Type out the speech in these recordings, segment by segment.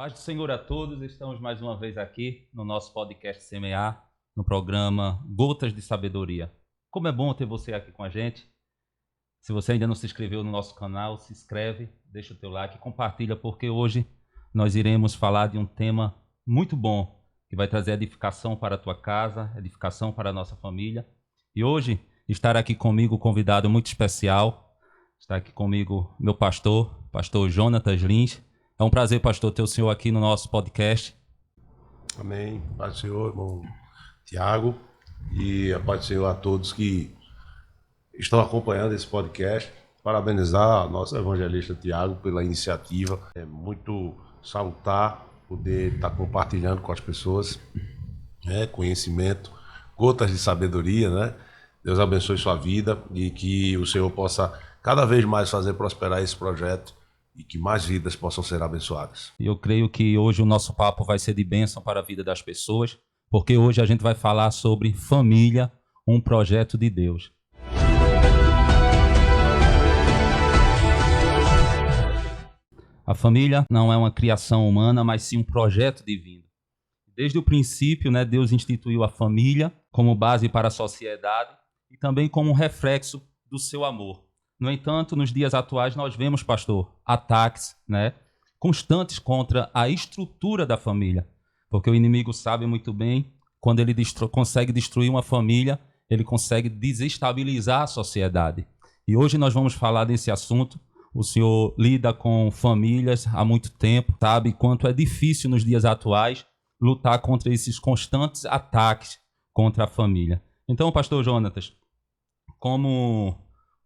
Paz do Senhor a todos, estamos mais uma vez aqui no nosso podcast Semear, no programa Gotas de Sabedoria. Como é bom ter você aqui com a gente. Se você ainda não se inscreveu no nosso canal, se inscreve, deixa o teu like e compartilha, porque hoje nós iremos falar de um tema muito bom, que vai trazer edificação para a tua casa, edificação para a nossa família. E hoje estará aqui comigo um convidado muito especial, está aqui comigo meu pastor Jonatas Lins. É um prazer, pastor, ter o senhor aqui no nosso podcast. Amém. Paz do Senhor, irmão Tiago, e a paz do Senhor a todos que estão acompanhando esse podcast. Parabenizar a nossa evangelista Tiago pela iniciativa. É muito salutar poder estar compartilhando com as pessoas, conhecimento, gotas de sabedoria, né? Deus abençoe sua vida e que o Senhor possa cada vez mais fazer prosperar esse projeto e que mais vidas possam ser abençoadas. Eu creio que hoje o nosso papo vai ser de bênção para a vida das pessoas, porque hoje a gente vai falar sobre família, um projeto de Deus. A família não é uma criação humana, mas sim um projeto divino. Desde o princípio, Deus instituiu a família como base para a sociedade e também como um reflexo do seu amor. No entanto, nos dias atuais nós vemos, pastor, ataques constantes contra a estrutura da família, porque o inimigo sabe muito bem, quando ele consegue destruir uma família, ele consegue desestabilizar a sociedade. E hoje nós vamos falar desse assunto. O senhor lida com famílias há muito tempo, sabe quanto é difícil nos dias atuais lutar contra esses constantes ataques contra a família. Então, pastor Jonatas, como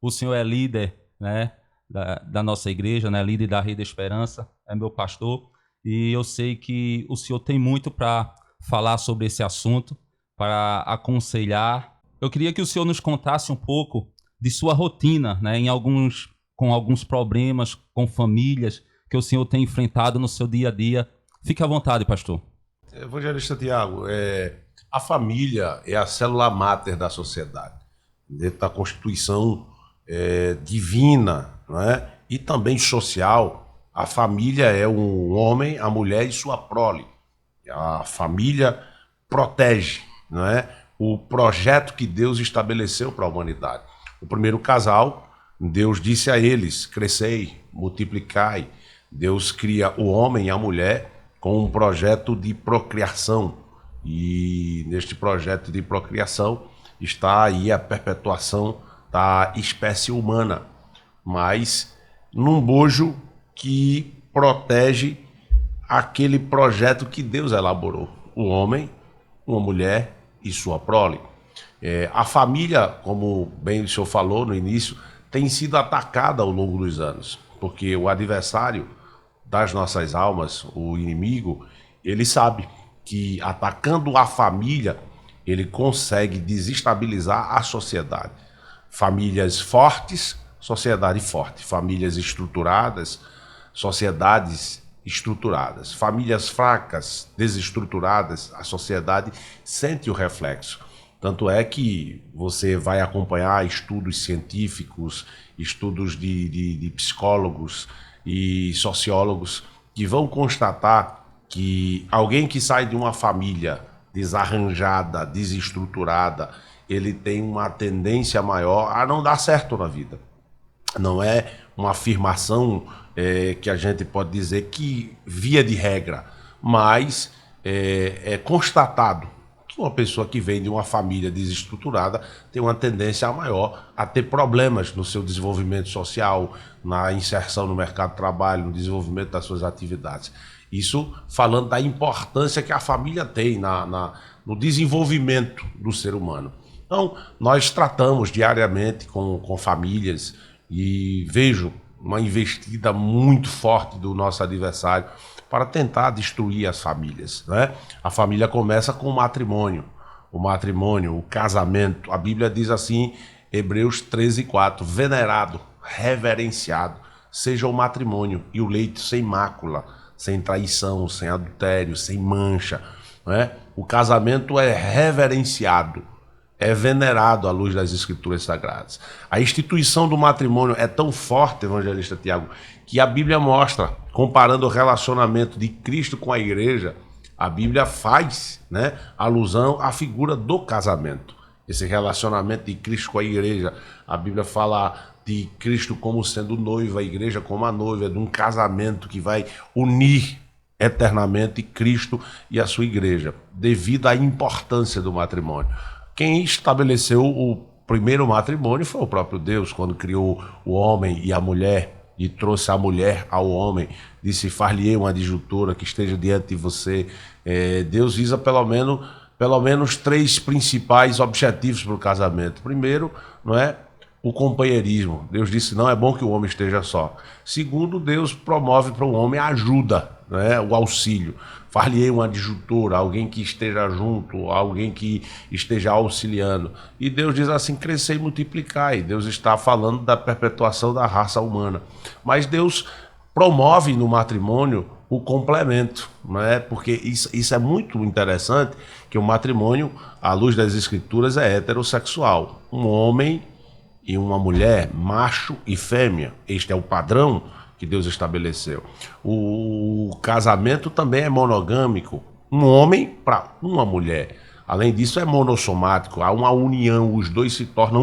o senhor é líder da nossa igreja, líder da Rede Esperança, é meu pastor, e eu sei que o senhor tem muito para falar sobre esse assunto, para aconselhar. Eu queria que o senhor nos contasse um pouco de sua rotina, com alguns problemas com famílias que o senhor tem enfrentado no seu dia a dia. Fique à vontade, pastor. Evangelista Tiago, a família é a célula máter da sociedade, dentro da Constituição divina, e também social. A família é um homem, a mulher e sua prole. A família protege, o projeto que Deus estabeleceu para a humanidade. O primeiro casal, Deus disse a eles: crescei, multiplicai. Deus cria o homem e a mulher com um projeto de procriação. E neste projeto de procriação está aí a perpetuação da espécie humana, mas num bojo que protege aquele projeto que Deus elaborou: o homem, uma mulher e sua prole. A família, como bem o senhor falou no início, tem sido atacada ao longo dos anos, porque o adversário das nossas almas, o inimigo, ele sabe que atacando a família, ele consegue desestabilizar a sociedade. Famílias fortes, sociedade forte. Famílias estruturadas, sociedades estruturadas. Famílias fracas, desestruturadas, a sociedade sente o reflexo. Tanto é que você vai acompanhar estudos científicos, estudos de psicólogos e sociólogos que vão constatar que alguém que sai de uma família desarranjada, desestruturada, ele tem uma tendência maior a não dar certo na vida. Não é uma afirmação que a gente pode dizer que via de regra, mas é constatado que uma pessoa que vem de uma família desestruturada tem uma tendência maior a ter problemas no seu desenvolvimento social, na inserção no mercado de trabalho, no desenvolvimento das suas atividades. Isso falando da importância que a família tem no desenvolvimento do ser humano. Então, nós tratamos diariamente com famílias e vejo uma investida muito forte do nosso adversário para tentar destruir as famílias. A família começa com o matrimônio, o casamento. A Bíblia diz assim, Hebreus 13:4, venerado, reverenciado, seja o matrimônio e o leito sem mácula, sem traição, sem adultério, sem mancha. O casamento é reverenciado. é venerado à luz das Escrituras Sagradas. A instituição do matrimônio é tão forte, evangelista Tiago, que a Bíblia mostra, comparando o relacionamento de Cristo com a igreja, a Bíblia faz, né, alusão à figura do casamento. Esse relacionamento de Cristo com a igreja, a Bíblia fala de Cristo como sendo noiva, a igreja como a noiva, de um casamento que vai unir eternamente Cristo e a sua igreja, devido à importância do matrimônio. Quem estabeleceu o primeiro matrimônio foi o próprio Deus, quando criou o homem e a mulher, e trouxe a mulher ao homem, disse: far-lhe-ei uma adjutora que esteja diante de você. Deus visa pelo menos 3 principais objetivos para o casamento. Primeiro, não é o companheirismo. Deus disse: não é bom que o homem esteja só. Segundo, Deus promove para o homem a ajuda, né, o auxílio. Far-lhe-ei uma adjutora, alguém que esteja junto, alguém que esteja auxiliando. E Deus diz assim: crescei e multiplicai. Deus está falando da perpetuação da raça humana. Mas Deus promove no matrimônio o complemento, né? Porque isso é muito interessante, que o matrimônio, à luz das Escrituras, é heterossexual. Um homem e uma mulher, macho e fêmea. Este é o padrão que Deus estabeleceu. O casamento também é monogâmico. Um homem para uma mulher. Além disso, é monossomático. Há uma união, os dois se tornam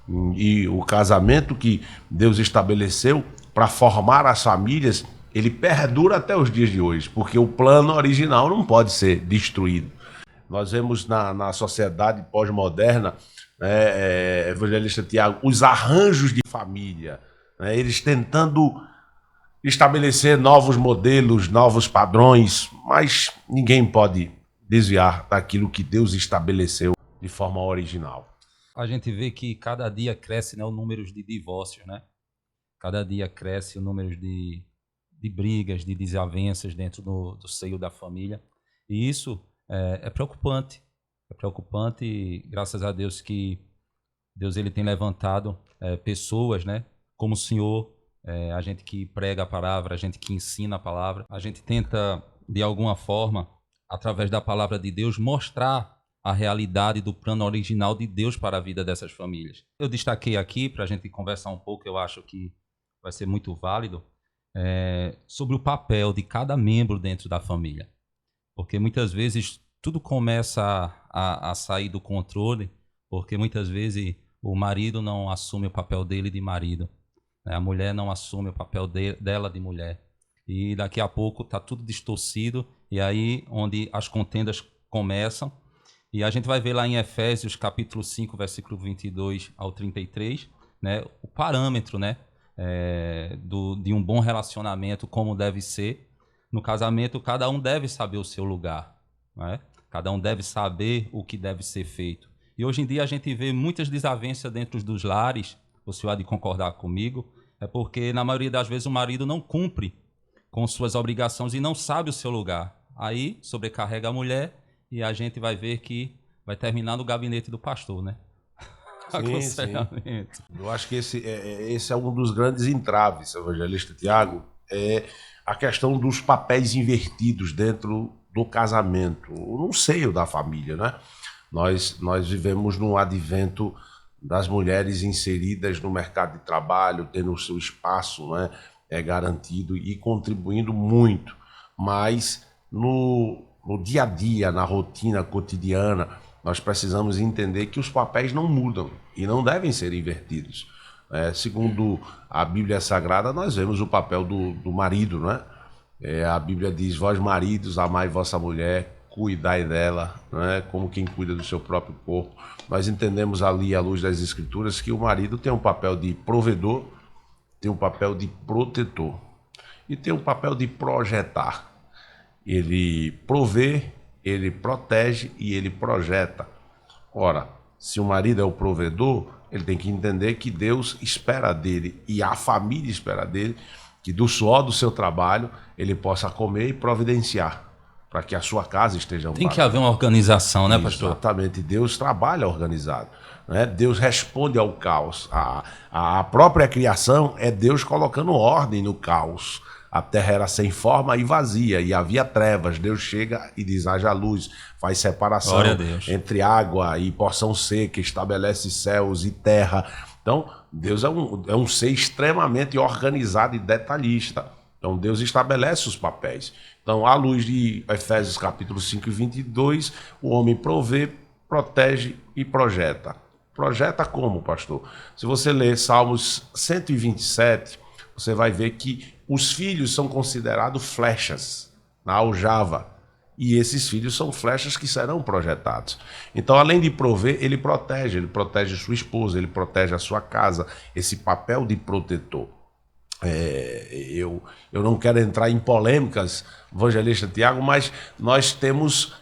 um. E o casamento que Deus estabeleceu para formar as famílias, ele perdura até os dias de hoje, porque o plano original não pode ser destruído. Nós vemos na sociedade pós-moderna, evangelista Tiago, os arranjos de família, né, eles tentando estabelecer novos modelos, novos padrões, mas ninguém pode desviar daquilo que Deus estabeleceu de forma original. A gente vê que cada dia cresce, né, o número de divórcios, né? Cada dia cresce o número de brigas, de desavenças dentro do seio da família. E isso é preocupante. É preocupante, e graças a Deus que Deus ele tem levantado pessoas, né, como o senhor, a gente que prega a palavra, a gente que ensina a palavra. A gente tenta, de alguma forma, através da palavra de Deus, mostrar a realidade do plano original de Deus para a vida dessas famílias. Eu destaquei aqui, para a gente conversar um pouco, eu acho que vai ser muito válido, sobre o papel de cada membro dentro da família. Porque muitas vezes tudo começa a sair do controle, porque muitas vezes o marido não assume o papel dele de marido, né? A mulher não assume o papel dela de mulher. E daqui a pouco está tudo distorcido, e aí onde as contendas começam. E a gente vai ver lá em Efésios capítulo 5, versículo 22 ao 33, né, o parâmetro, né, de um bom relacionamento, como deve ser. No casamento, cada um deve saber o seu lugar, né? Cada um deve saber o que deve ser feito. E hoje em dia a gente vê muitas desavenças dentro dos lares, o senhor há de concordar comigo, é porque na maioria das vezes o marido não cumpre com suas obrigações e não sabe o seu lugar. Aí sobrecarrega a mulher e a gente vai ver que vai terminar no gabinete do pastor, né? Sim. Eu acho que esse é um dos grandes entraves, evangelista Tiago, é a questão dos papéis invertidos dentro do casamento, no seio da família, né? Nós vivemos num advento das mulheres inseridas no mercado de trabalho, tendo o seu espaço, né, garantido e contribuindo muito, mas no dia a dia, na rotina cotidiana, nós precisamos entender que os papéis não mudam e não devem ser invertidos. Segundo a Bíblia Sagrada, nós vemos o papel do marido, né? A Bíblia diz: vós maridos, amai vossa mulher, cuidai dela, né, como quem cuida do seu próprio corpo. Nós entendemos ali, à luz das Escrituras, que o marido tem um papel de provedor, tem um papel de protetor e tem um papel de projetar. Ele provê, ele protege e ele projeta. Ora, se o marido é o provedor, ele tem que entender que Deus espera dele e a família espera dele que do suor do seu trabalho ele possa comer e providenciar para que a sua casa esteja amparada. Tem que haver uma organização, né, pastor? Exatamente. Deus trabalha organizado, né? Deus responde ao caos. A própria criação é Deus colocando ordem no caos. a terra era sem forma e vazia, e havia trevas. Deus chega e diz, haja luz, faz separação entre água e porção seca, estabelece céus e terra. Então, Deus é um ser extremamente organizado e detalhista. Então, Deus estabelece os papéis. Então, à luz de Efésios capítulo 5 e 22, o homem provê, protege e projeta. Projeta como, pastor? Se você ler Salmos 127, você vai ver que os filhos são considerados flechas na aljava. E esses filhos são flechas que serão projetados. Então, além de prover, ele protege sua esposa, ele protege a sua casa, esse papel de protetor. Eu não quero entrar em polêmicas, evangelista Tiago, mas nós temos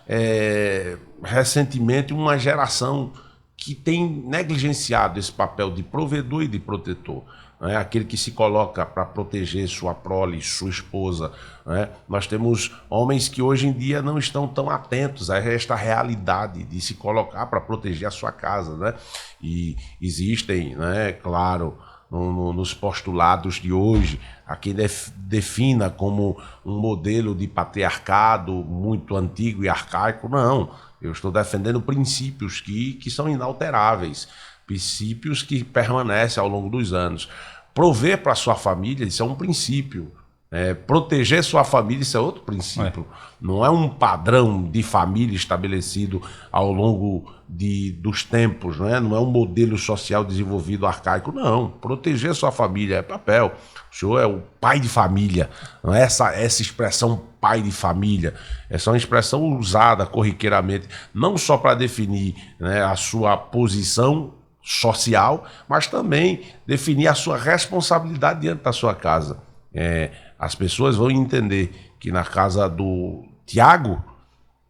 recentemente uma geração que tem negligenciado esse papel de provedor e de protetor. Né? Aquele que se coloca para proteger sua prole, sua esposa. Né? Nós temos homens que hoje em dia não estão tão atentos a esta realidade de se colocar para proteger a sua casa. Né? E existem, né, claro, nos postulados de hoje, a quem defina como um modelo de patriarcado muito antigo e arcaico. Não, eu estou defendendo princípios que são inalteráveis, princípios que permanecem ao longo dos anos. Prover para sua família, isso é um princípio. Proteger sua família, isso é outro princípio. Não é um padrão de família estabelecido ao longo dos tempos, não é um modelo social desenvolvido arcaico, não. Proteger sua família é papel. O senhor é o pai de família. Não é essa expressão pai de família. Essa é uma expressão usada corriqueiramente, não só para definir, a sua posição social, mas também definir a sua responsabilidade diante da sua casa. As pessoas vão entender que na casa do Tiago,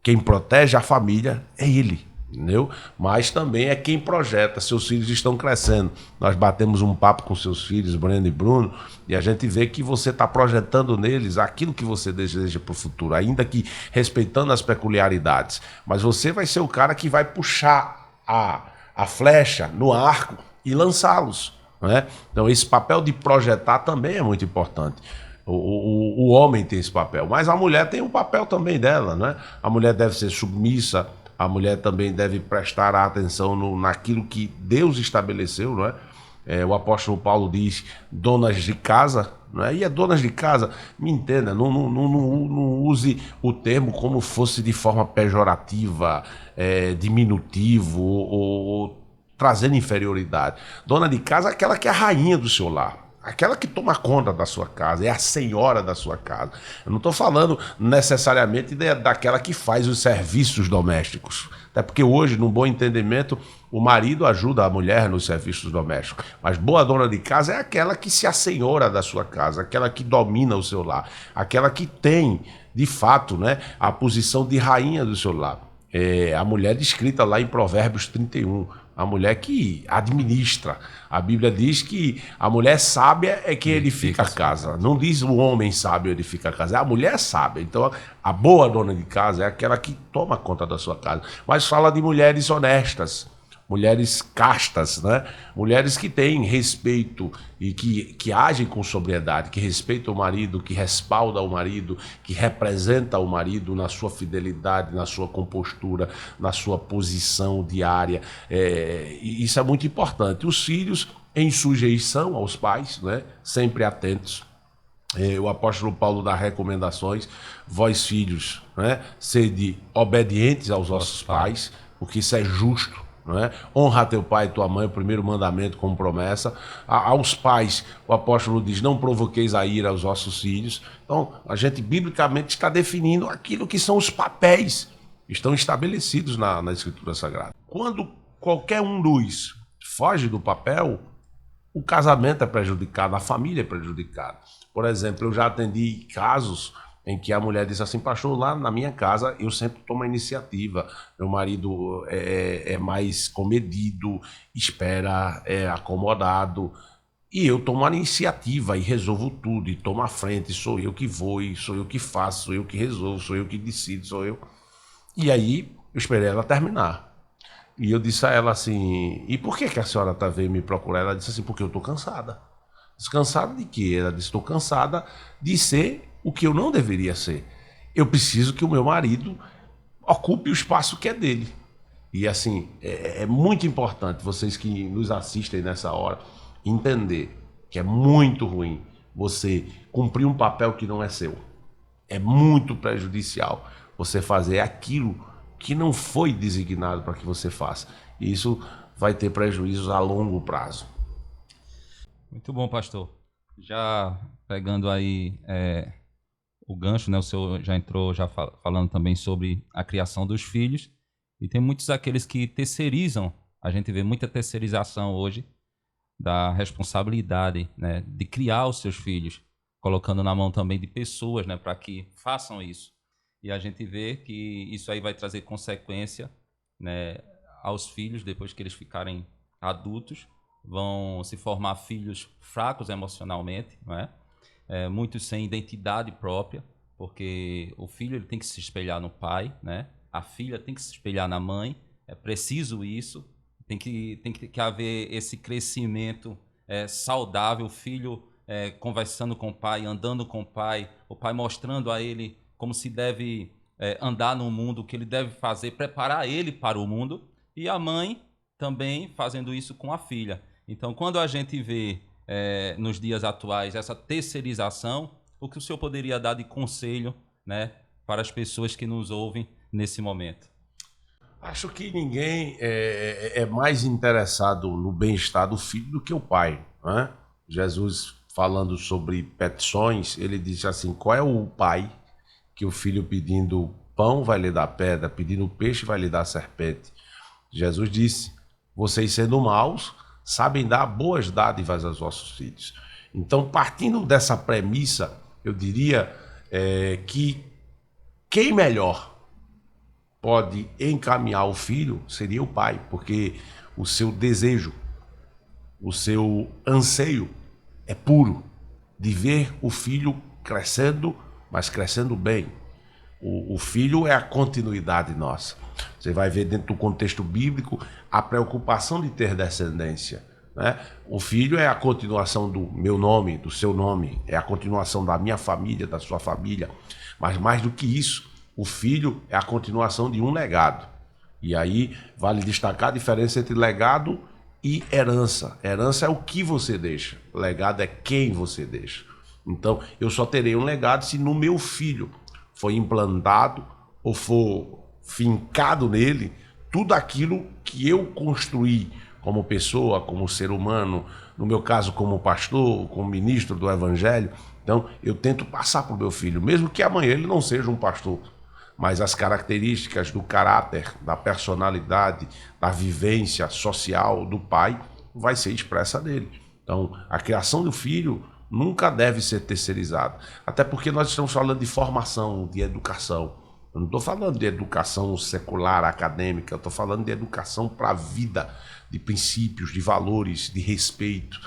quem protege a família é ele, entendeu? Mas também é quem projeta. Seus filhos estão crescendo. Nós batemos um papo com seus filhos, Breno e Bruno, e a gente vê que você está projetando neles aquilo que você deseja para o futuro, ainda que respeitando as peculiaridades. Mas você vai ser o cara que vai puxar a flecha no arco e lançá-los. Né? Então esse papel de projetar também é muito importante. O homem tem esse papel, mas a mulher tem um papel também dela, né? A mulher deve ser submissa, a mulher também deve prestar atenção naquilo que Deus estabeleceu, não é? O apóstolo Paulo diz donas de casa, não é? E donas de casa, me entenda, não use o termo como fosse de forma pejorativa, diminutivo ou trazendo inferioridade. Dona de casa é aquela que é a rainha do seu lar. Aquela que toma conta da sua casa, é a senhora da sua casa. Eu não estou falando necessariamente daquela que faz os serviços domésticos. Até porque hoje, num bom entendimento, o marido ajuda a mulher nos serviços domésticos. Mas boa dona de casa é aquela que se assenhora da sua casa, aquela que domina o seu lar, aquela que tem, de fato, a posição de rainha do seu lar. A mulher descrita lá em Provérbios 31. A mulher que administra. A Bíblia diz que a mulher sábia é quem edifica a casa. Não diz o homem sábio edifica a casa, é a mulher sábia. Então, a boa dona de casa é aquela que toma conta da sua casa. Mas fala de mulheres honestas, mulheres castas, mulheres que têm respeito e que agem com sobriedade, que respeitam o marido, que respaldam o marido, que representam o marido na sua fidelidade, na sua compostura, na sua posição diária. Isso é muito importante. Os filhos em sujeição aos pais, sempre atentos. O apóstolo Paulo dá recomendações: vós filhos, sede obedientes aos vossos pais, porque isso é justo. Honra teu pai e tua mãe, o primeiro mandamento como promessa. Aos pais, o apóstolo diz: não provoqueis a ira aos vossos filhos. Então, a gente biblicamente está definindo aquilo que são os papéis que estão estabelecidos na Escritura Sagrada. Quando qualquer um dos foge do papel, o casamento é prejudicado, a família é prejudicada. Por exemplo, eu já atendi casos em que a mulher disse assim: pastor, lá na minha casa eu sempre tomo a iniciativa, meu marido é mais comedido, espera, é acomodado, e eu tomo a iniciativa e resolvo tudo, e tomo a frente, sou eu que vou, e sou eu que faço, sou eu que resolvo, sou eu que decido, sou eu. E aí eu esperei ela terminar. E eu disse a ela assim: e por que a senhora está veio me procurar? Ela disse assim: porque eu estou cansada. Cansada de quê? Ela disse, estou cansada de ser o que eu não deveria ser. Eu preciso que o meu marido ocupe o espaço que é dele. E assim, é muito importante vocês que nos assistem nessa hora entender que é muito ruim você cumprir um papel que não é seu. É muito prejudicial você fazer aquilo que não foi designado para que você faça. E isso vai ter prejuízos a longo prazo. Muito bom, pastor. Já pegando aí o gancho, né? O senhor já entrou falando também sobre a criação dos filhos. E tem muitos aqueles que terceirizam. A gente vê muita terceirização hoje da responsabilidade, né, de criar os seus filhos, colocando na mão também de pessoas, né, para que façam isso. E a gente vê que isso aí vai trazer consequência, né, aos filhos depois que eles ficarem adultos, vão se formar filhos fracos emocionalmente, não é? Muitos sem identidade própria, porque o filho ele tem que se espelhar no pai, né? A filha tem que se espelhar na mãe, é preciso isso, tem que haver esse crescimento saudável, o filho conversando com o pai, andando com o pai mostrando a ele como se deve andar no mundo, o que ele deve fazer, preparar ele para o mundo, e a mãe também fazendo isso com a filha. Então, quando a gente vê nos dias atuais essa terceirização, o que o senhor poderia dar de conselho, né, para as pessoas que nos ouvem nesse momento? Acho que ninguém é mais interessado no bem-estar do filho do que o pai, né? Jesus, falando sobre petições, ele disse assim, qual é o pai que o filho pedindo pão vai lhe dar pedra, pedindo peixe vai lhe dar serpente? Jesus disse, vocês sendo maus, sabem dar boas dádivas aos vossos filhos. Então, partindo dessa premissa, eu diria que quem melhor pode encaminhar o filho seria o pai, porque o seu desejo, o seu anseio é puro de ver o filho crescendo, mas crescendo bem. O filho é a continuidade nossa. Você vai ver dentro do contexto bíblico a preocupação de ter descendência, né? O filho é a continuação do meu nome, do seu nome, é a continuação da minha família, da sua família, mas mais do que isso, o filho é a continuação de um legado. E aí vale destacar a diferença entre legado e herança. Herança é o que você deixa, legado é quem você deixa. Então, eu só terei um legado se no meu filho for implantado ou for fincado nele tudo aquilo que eu construí como pessoa, como ser humano, no meu caso como pastor, como ministro do evangelho. Então, eu tento passar para o meu filho, mesmo que amanhã ele não seja um pastor, mas as características do caráter, da personalidade, da vivência social do pai vai ser expressa nele. Então, a criação do filho nunca deve ser terceirizada, até porque nós estamos falando de formação, de educação. Eu não estou falando de educação secular, acadêmica, eu estou falando de educação para a vida, de princípios, de valores, de respeito.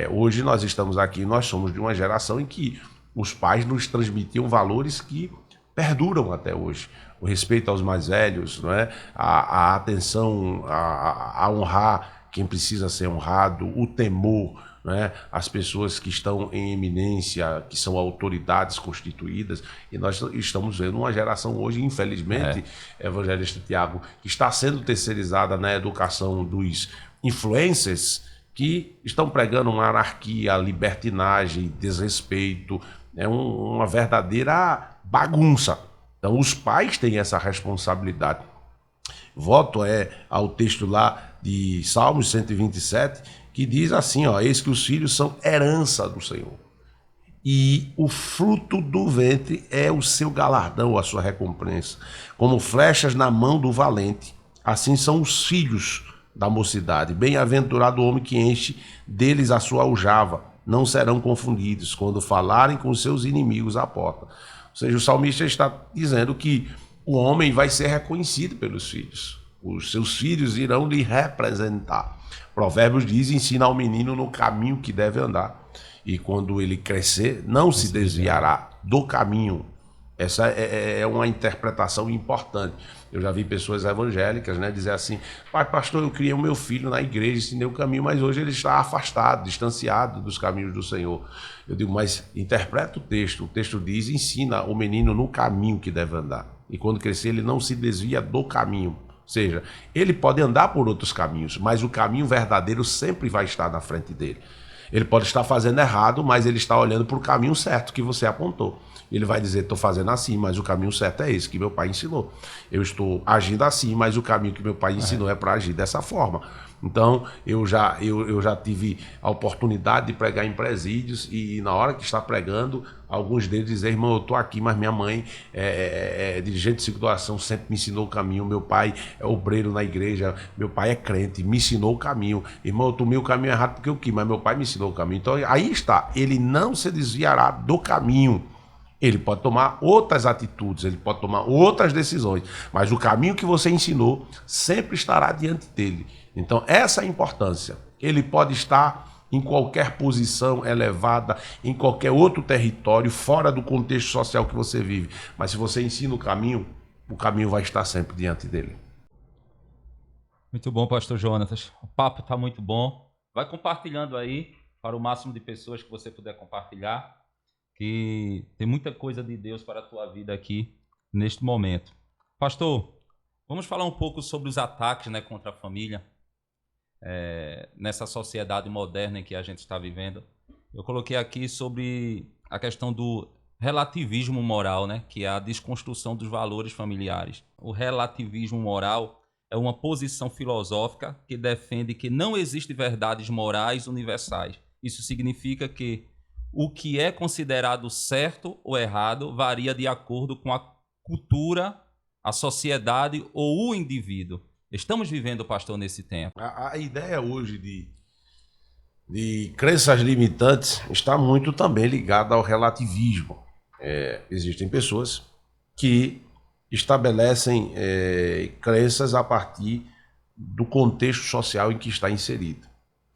Hoje nós estamos aqui, nós somos de uma geração em que os pais nos transmitiam valores que perduram até hoje. O respeito aos mais velhos, não é? A atenção, a honrar quem precisa ser honrado, o temor, né? As pessoas que estão em eminência, que são autoridades constituídas, e nós estamos vendo uma geração hoje, infelizmente, evangelista Tiago, que está sendo terceirizada na educação dos influencers, que estão pregando uma anarquia, libertinagem, desrespeito, uma verdadeira bagunça. Então os pais têm essa responsabilidade. Voto ao texto lá de Salmos 127, que diz assim, eis que os filhos são herança do Senhor, e o fruto do ventre é o seu galardão, a sua recompensa. Como flechas na mão do valente, assim são os filhos da mocidade. Bem-aventurado o homem que enche deles a sua aljava, não serão confundidos quando falarem com seus inimigos à porta. Ou seja, o salmista está dizendo que o homem vai ser reconhecido pelos filhos. Os seus filhos irão lhe representar. Provérbios diz, ensina ao menino no caminho que deve andar. E quando ele crescer, não se desviará do caminho. Essa é uma interpretação importante. Eu já vi pessoas evangélicas, né, dizer assim: pai, pastor, eu criei o meu filho na igreja, ensinei o caminho, mas hoje ele está afastado, distanciado dos caminhos do Senhor. Eu digo: mas interpreta o texto. O texto diz: ensina o menino no caminho que deve andar. E quando crescer, ele não se desvia do caminho. Ou seja, ele pode andar por outros caminhos, mas o caminho verdadeiro sempre vai estar na frente dele. Ele pode estar fazendo errado, mas ele está olhando para o caminho certo que você apontou. Ele vai dizer: estou fazendo assim, mas o caminho certo é esse que meu pai ensinou. Eu estou agindo assim, mas o caminho que meu pai ensinou é para agir dessa forma. Então, eu já tive a oportunidade de pregar em presídios e na hora que está pregando, alguns deles dizem: irmão, eu estou aqui, mas minha mãe é dirigente de circulação, sempre me ensinou o caminho. Meu pai é obreiro na igreja, meu pai é crente, me ensinou o caminho. Irmão, eu tomei o caminho errado porque eu quis, mas meu pai me ensinou o caminho. Então, aí está, ele não se desviará do caminho. Ele pode tomar outras atitudes, ele pode tomar outras decisões, mas o caminho que você ensinou sempre estará diante dele. Então, essa é a importância. Ele pode estar em qualquer posição elevada, em qualquer outro território, fora do contexto social que você vive. Mas se você ensina o caminho vai estar sempre diante dele. Muito bom, pastor Jonatas. O papo está muito bom. Vai compartilhando aí para o máximo de pessoas que você puder compartilhar, que tem muita coisa de Deus para a tua vida aqui neste momento. Pastor, vamos falar um pouco sobre os ataques, né, contra a família, nessa sociedade moderna em que a gente está vivendo. Eu coloquei aqui sobre a questão do relativismo moral, né, que é a desconstrução dos valores familiares. O relativismo moral é uma posição filosófica que defende que não existem verdades morais universais. Isso significa que o que é considerado certo ou errado varia de acordo com a cultura, a sociedade ou o indivíduo. Estamos vivendo, pastor, nesse tempo. A ideia hoje de crenças limitantes está muito também ligada ao relativismo. Existem pessoas que estabelecem crenças a partir do contexto social em que está inserido.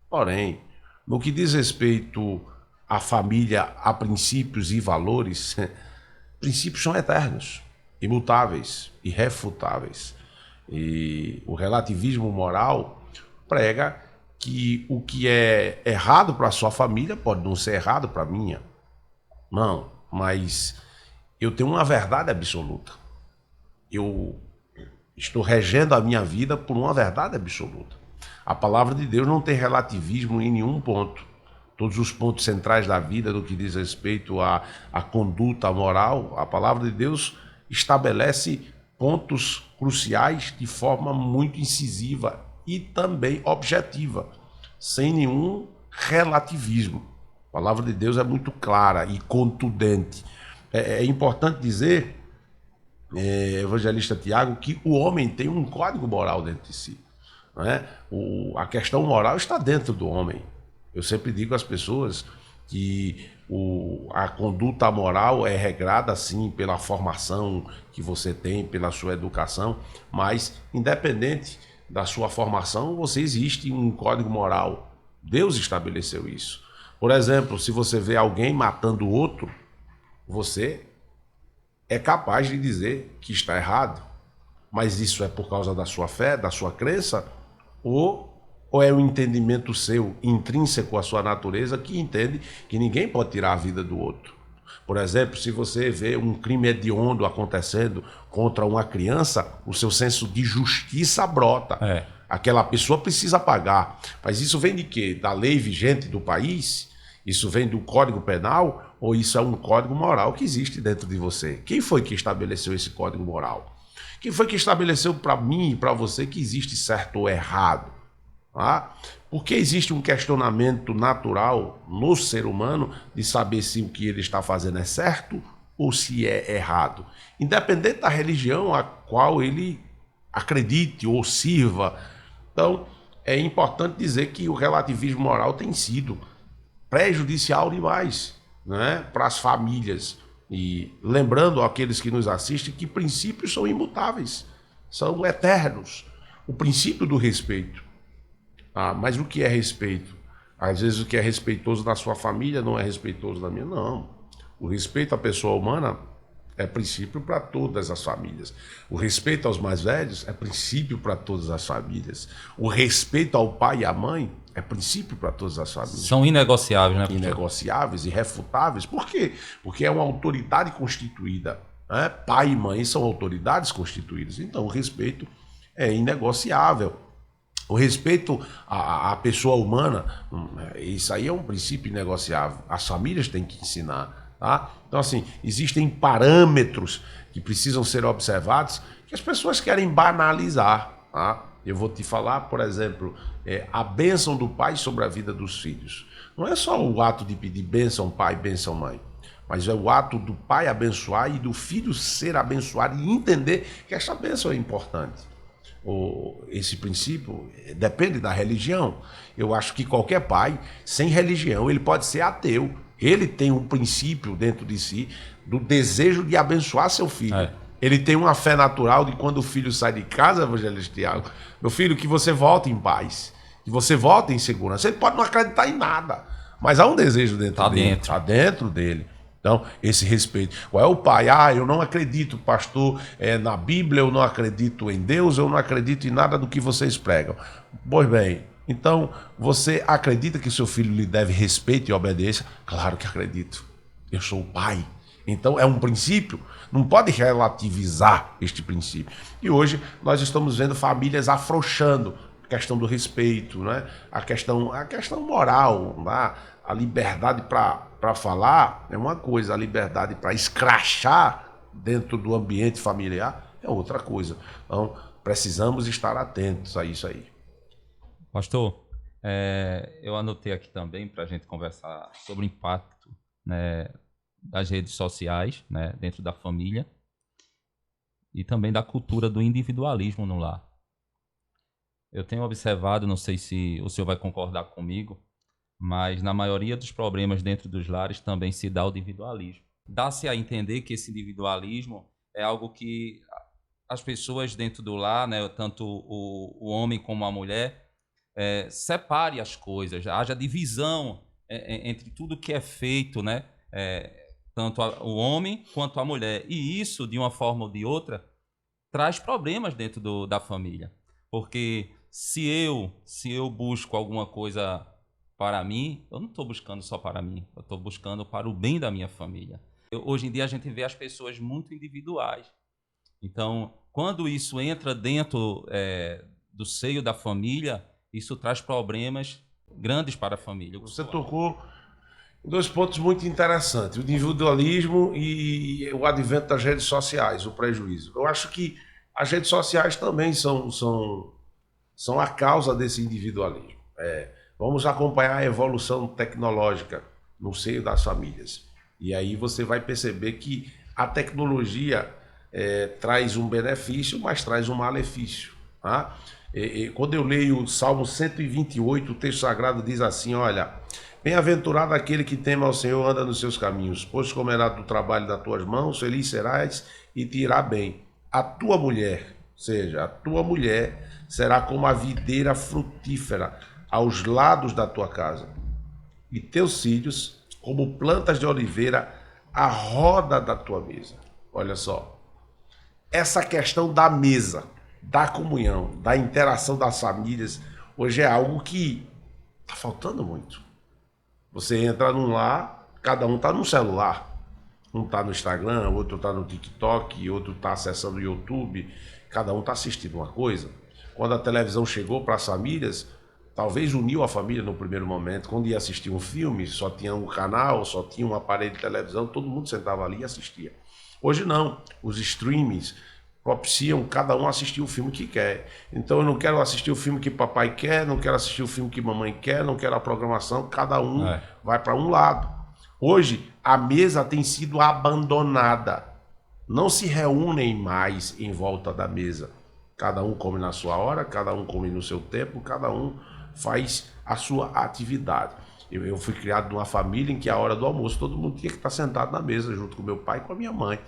Porém, no que diz respeito à família, a princípios e valores, princípios são eternos, imutáveis, irrefutáveis. E o relativismo moral prega que o que é errado para a sua família pode não ser errado para a minha. Não, mas eu tenho uma verdade absoluta. Eu estou regendo a minha vida por uma verdade absoluta. A palavra de Deus não tem relativismo em nenhum ponto. Todos os pontos centrais da vida, do que diz respeito à conduta moral, a palavra de Deus estabelece pontos cruciais de forma muito incisiva e também objetiva, sem nenhum relativismo. A palavra de Deus é muito clara e contundente. É importante dizer, evangelista Tiago, que o homem tem um código moral dentro de si. Não é? A questão moral está dentro do homem. Eu sempre digo às pessoas que a conduta moral é regrada, sim, pela formação que você tem, pela sua educação, mas, independente da sua formação, você existe um código moral. Deus estabeleceu isso. Por exemplo, se você vê alguém matando o outro, você é capaz de dizer que está errado, mas isso é por causa da sua fé, da sua crença, ou é um entendimento seu, intrínseco à sua natureza, que entende que ninguém pode tirar a vida do outro. Por exemplo, se você vê um crime hediondo acontecendo contra uma criança, o seu senso de justiça brota. Aquela pessoa precisa pagar. Mas isso vem de quê? Da lei vigente do país? Isso vem do Código Penal? Ou isso é um código moral que existe dentro de você? Quem foi que estabeleceu esse código moral? Quem foi que estabeleceu para mim e para você que existe certo ou errado? Porque existe um questionamento natural no ser humano de saber se o que ele está fazendo é certo ou se é errado, independente da religião a qual ele acredite ou sirva. Então, é importante dizer que o relativismo moral tem sido prejudicial demais, né, para as famílias. E lembrando àqueles que nos assistem que princípios são imutáveis, são eternos. O princípio do respeito. Mas o que é respeito? Às vezes o que é respeitoso na sua família não é respeitoso na minha. Não. O respeito à pessoa humana é princípio para todas as famílias. O respeito aos mais velhos é princípio para todas as famílias. O respeito ao pai e à mãe é princípio para todas as famílias. São inegociáveis, né, pastor? Inegociáveis, irrefutáveis. Por quê? Porque é uma autoridade constituída, né? Pai e mãe são autoridades constituídas. Então, o respeito é inegociável. O respeito à pessoa humana, isso aí é um princípio inegociável. As famílias têm que ensinar, tá? Então, assim, existem parâmetros que precisam ser observados que as pessoas querem banalizar, tá? Eu vou te falar, por exemplo, a bênção do pai sobre a vida dos filhos. Não é só o ato de pedir bênção pai, bênção mãe, mas é o ato do pai abençoar e do filho ser abençoado e entender que essa bênção é importante. Esse princípio depende da religião. Eu acho que qualquer pai sem religião, ele pode ser ateu. Ele tem um princípio dentro de si do desejo de abençoar seu filho. Ele tem uma fé natural de quando o filho sai de casa, evangelista Tiago, meu filho, que você volte em paz, que você volte em segurança. Ele pode não acreditar em nada, mas há um desejo dentro dele. Está dentro dele. Então, esse respeito. Qual é o pai? Eu não acredito, pastor, na Bíblia, eu não acredito em Deus, eu não acredito em nada do que vocês pregam. Pois bem, então, você acredita que seu filho lhe deve respeito e obediência? Claro que acredito. Eu sou o pai. Então, é um princípio, não pode relativizar este princípio. E hoje, nós estamos vendo famílias afrouxando a questão do respeito, né? a questão moral, né? A liberdade para falar é uma coisa, a liberdade para escrachar dentro do ambiente familiar é outra coisa. Então, precisamos estar atentos a isso aí. Pastor, eu anotei aqui também para a gente conversar sobre o impacto, né, das redes sociais, né, dentro da família e também da cultura do individualismo no lar. Eu tenho observado, não sei se o senhor vai concordar comigo, mas na maioria dos problemas dentro dos lares também se dá o individualismo. Dá-se a entender que esse individualismo é algo que as pessoas dentro do lar, né, tanto o homem como a mulher, separe as coisas, haja divisão entre tudo que é feito, né, tanto o homem quanto a mulher. E isso, de uma forma ou de outra, traz problemas dentro da família. Porque se eu busco alguma coisa para mim, eu não estou buscando só para mim, eu estou buscando para o bem da minha família. Hoje em dia a gente vê as pessoas muito individuais. Então, quando isso entra dentro do seio da família, isso traz problemas grandes para a família. Você tocou em dois pontos muito interessantes, o individualismo e o advento das redes sociais, o prejuízo. Eu acho que as redes sociais também são a causa desse individualismo. Vamos acompanhar a evolução tecnológica no seio das famílias. E aí você vai perceber que a tecnologia traz um benefício, mas traz um malefício. Tá? Quando eu leio o Salmo 128, o texto sagrado diz assim, olha, bem-aventurado aquele que teme ao Senhor, anda nos seus caminhos, pois comerá do trabalho das tuas mãos, feliz serás e te irá bem. A tua mulher, seja, a tua mulher será como a videira frutífera aos lados da tua casa, e teus filhos como plantas de oliveira à roda da tua mesa. Olha só, essa questão da mesa, da comunhão, da interação das famílias, hoje é algo que está faltando muito. Você entra num lar, cada um está no celular. Um está no Instagram, outro está no TikTok, outro está acessando o YouTube. Cada um está assistindo uma coisa. Quando a televisão chegou para as famílias, talvez uniu a família no primeiro momento. Quando ia assistir um filme, só tinha um canal, só tinha um aparelho de televisão, todo mundo sentava ali e assistia. Hoje não, os streamings propiciam cada um assistir o filme que quer. Então eu não quero assistir o filme que papai quer, não quero assistir o filme que mamãe quer, não quero a programação, cada um vai para um lado. Hoje a mesa tem sido abandonada. Não se reúnem mais em volta da mesa. Cada um come na sua hora, cada um come no seu tempo, cada um faz a sua atividade. Eu fui criado numa família em que a hora do almoço todo mundo tinha que estar sentado na mesa junto com meu pai e com a minha mãe.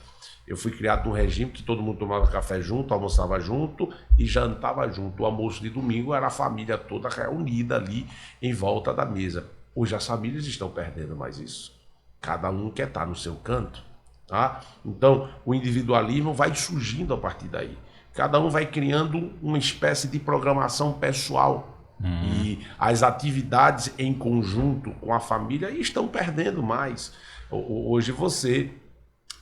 Eu fui criado num regime que todo mundo tomava café junto, almoçava junto e jantava junto. O almoço de domingo era a família toda reunida ali em volta da mesa. Hoje as famílias estão perdendo mais isso. Cada um quer estar no seu canto. Tá? Então, o individualismo vai surgindo a partir daí. Cada um vai criando uma espécie de programação pessoal. E as atividades em conjunto com a família estão perdendo mais. Hoje você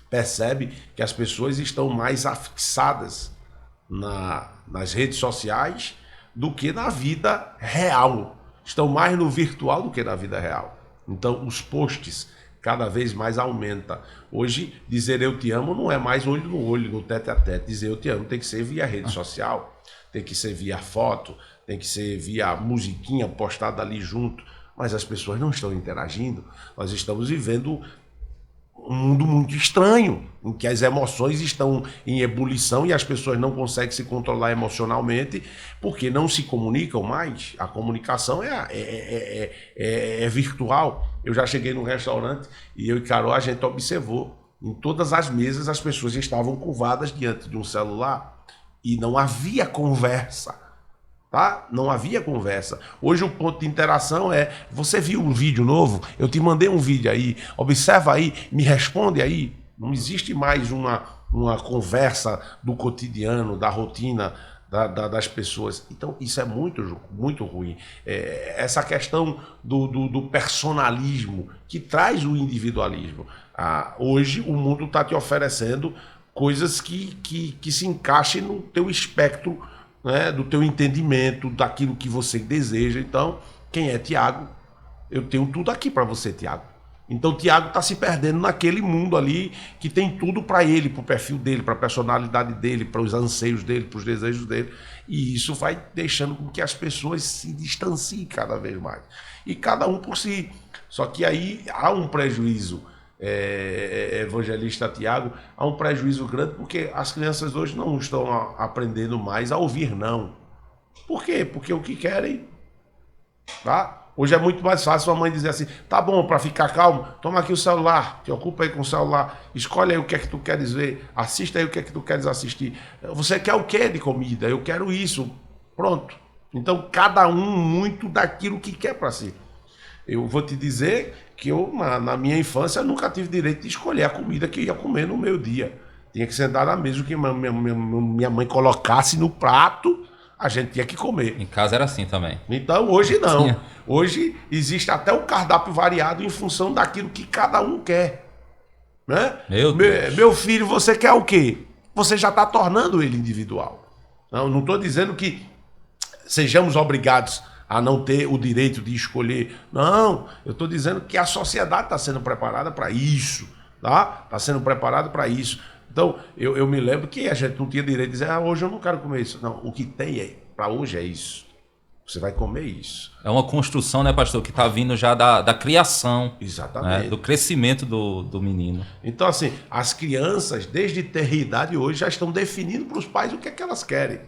percebe que as pessoas estão mais afixadas nas redes sociais do que na vida real. Estão mais no virtual do que na vida real. Então, os posts cada vez mais aumenta. Hoje, dizer eu te amo não é mais olho no olho, no tete a tete. Dizer eu te amo tem que ser via rede social, tem que ser via foto, tem que ser via musiquinha postada ali junto. Mas as pessoas não estão interagindo. Nós estamos vivendo um mundo muito estranho, em que as emoções estão em ebulição e as pessoas não conseguem se controlar emocionalmente porque não se comunicam mais. A comunicação é virtual. Eu já cheguei num restaurante e eu e Carol, a gente observou, em todas as mesas as pessoas estavam curvadas diante de um celular e não havia conversa. Tá? Não havia conversa. Hoje o ponto de interação é: você viu um vídeo novo? Eu te mandei um vídeo aí, observa aí, me responde aí. Não existe mais uma conversa do cotidiano, da rotina das pessoas. Então isso é muito, muito ruim. Essa questão do personalismo que traz o individualismo. Hoje o mundo está te oferecendo coisas que se encaixem no teu espectro, né, do teu entendimento, daquilo que você deseja. Então, quem é Tiago? Eu tenho tudo aqui para você, Tiago. Então, Tiago está se perdendo naquele mundo ali que tem tudo para ele, para o perfil dele, para a personalidade dele, para os anseios dele, para os desejos dele. E isso vai deixando com que as pessoas se distanciem cada vez mais. E cada um por si. Só que aí há um prejuízo. Evangelista Tiago, há um prejuízo grande porque as crianças hoje não estão aprendendo mais a ouvir não. Por quê? Porque o que querem, tá? Hoje é muito mais fácil a mãe dizer assim: tá bom, para ficar calmo, toma aqui o celular, te ocupa aí com o celular, escolhe aí o que é que tu queres ver, assista aí o que é que tu queres assistir. Você quer o que de comida? Eu quero isso. Pronto. Então cada um muito daquilo que quer para si. Eu vou te dizer que eu, na minha infância, nunca tive direito de escolher a comida que eu ia comer no meu dia. Tinha que sentar na mesa, o que minha mãe colocasse no prato, a gente tinha que comer. Em casa era assim também. Então, hoje não. Sim. Hoje existe até um cardápio variado em função daquilo que cada um quer. Né? Meu filho, você quer o quê? Você já está tornando ele individual. Não estou dizendo que sejamos obrigados a não ter o direito de escolher. Não, eu estou dizendo que a sociedade está sendo preparada para isso. Tá? Está sendo preparada para isso. Então, eu me lembro que a gente não tinha direito de dizer: hoje eu não quero comer isso. Não, o que tem para hoje é isso. Você vai comer isso. É uma construção, né, pastor, que está vindo já da criação. Exatamente. Né, do crescimento do menino. Então, assim, as crianças, desde ter idade hoje, já estão definindo para os pais o que é que elas querem.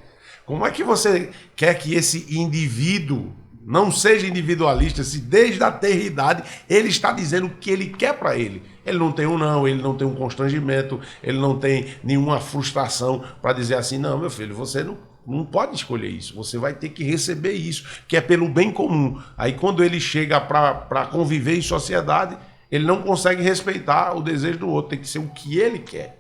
Como é que você quer que esse indivíduo não seja individualista se desde a tenridade ele está dizendo o que ele quer para ele? Ele não tem um não, ele não tem um constrangimento, ele não tem nenhuma frustração para dizer assim: não, meu filho, você não pode escolher isso, você vai ter que receber isso, que é pelo bem comum. Aí quando ele chega para conviver em sociedade, ele não consegue respeitar o desejo do outro, tem que ser o que ele quer.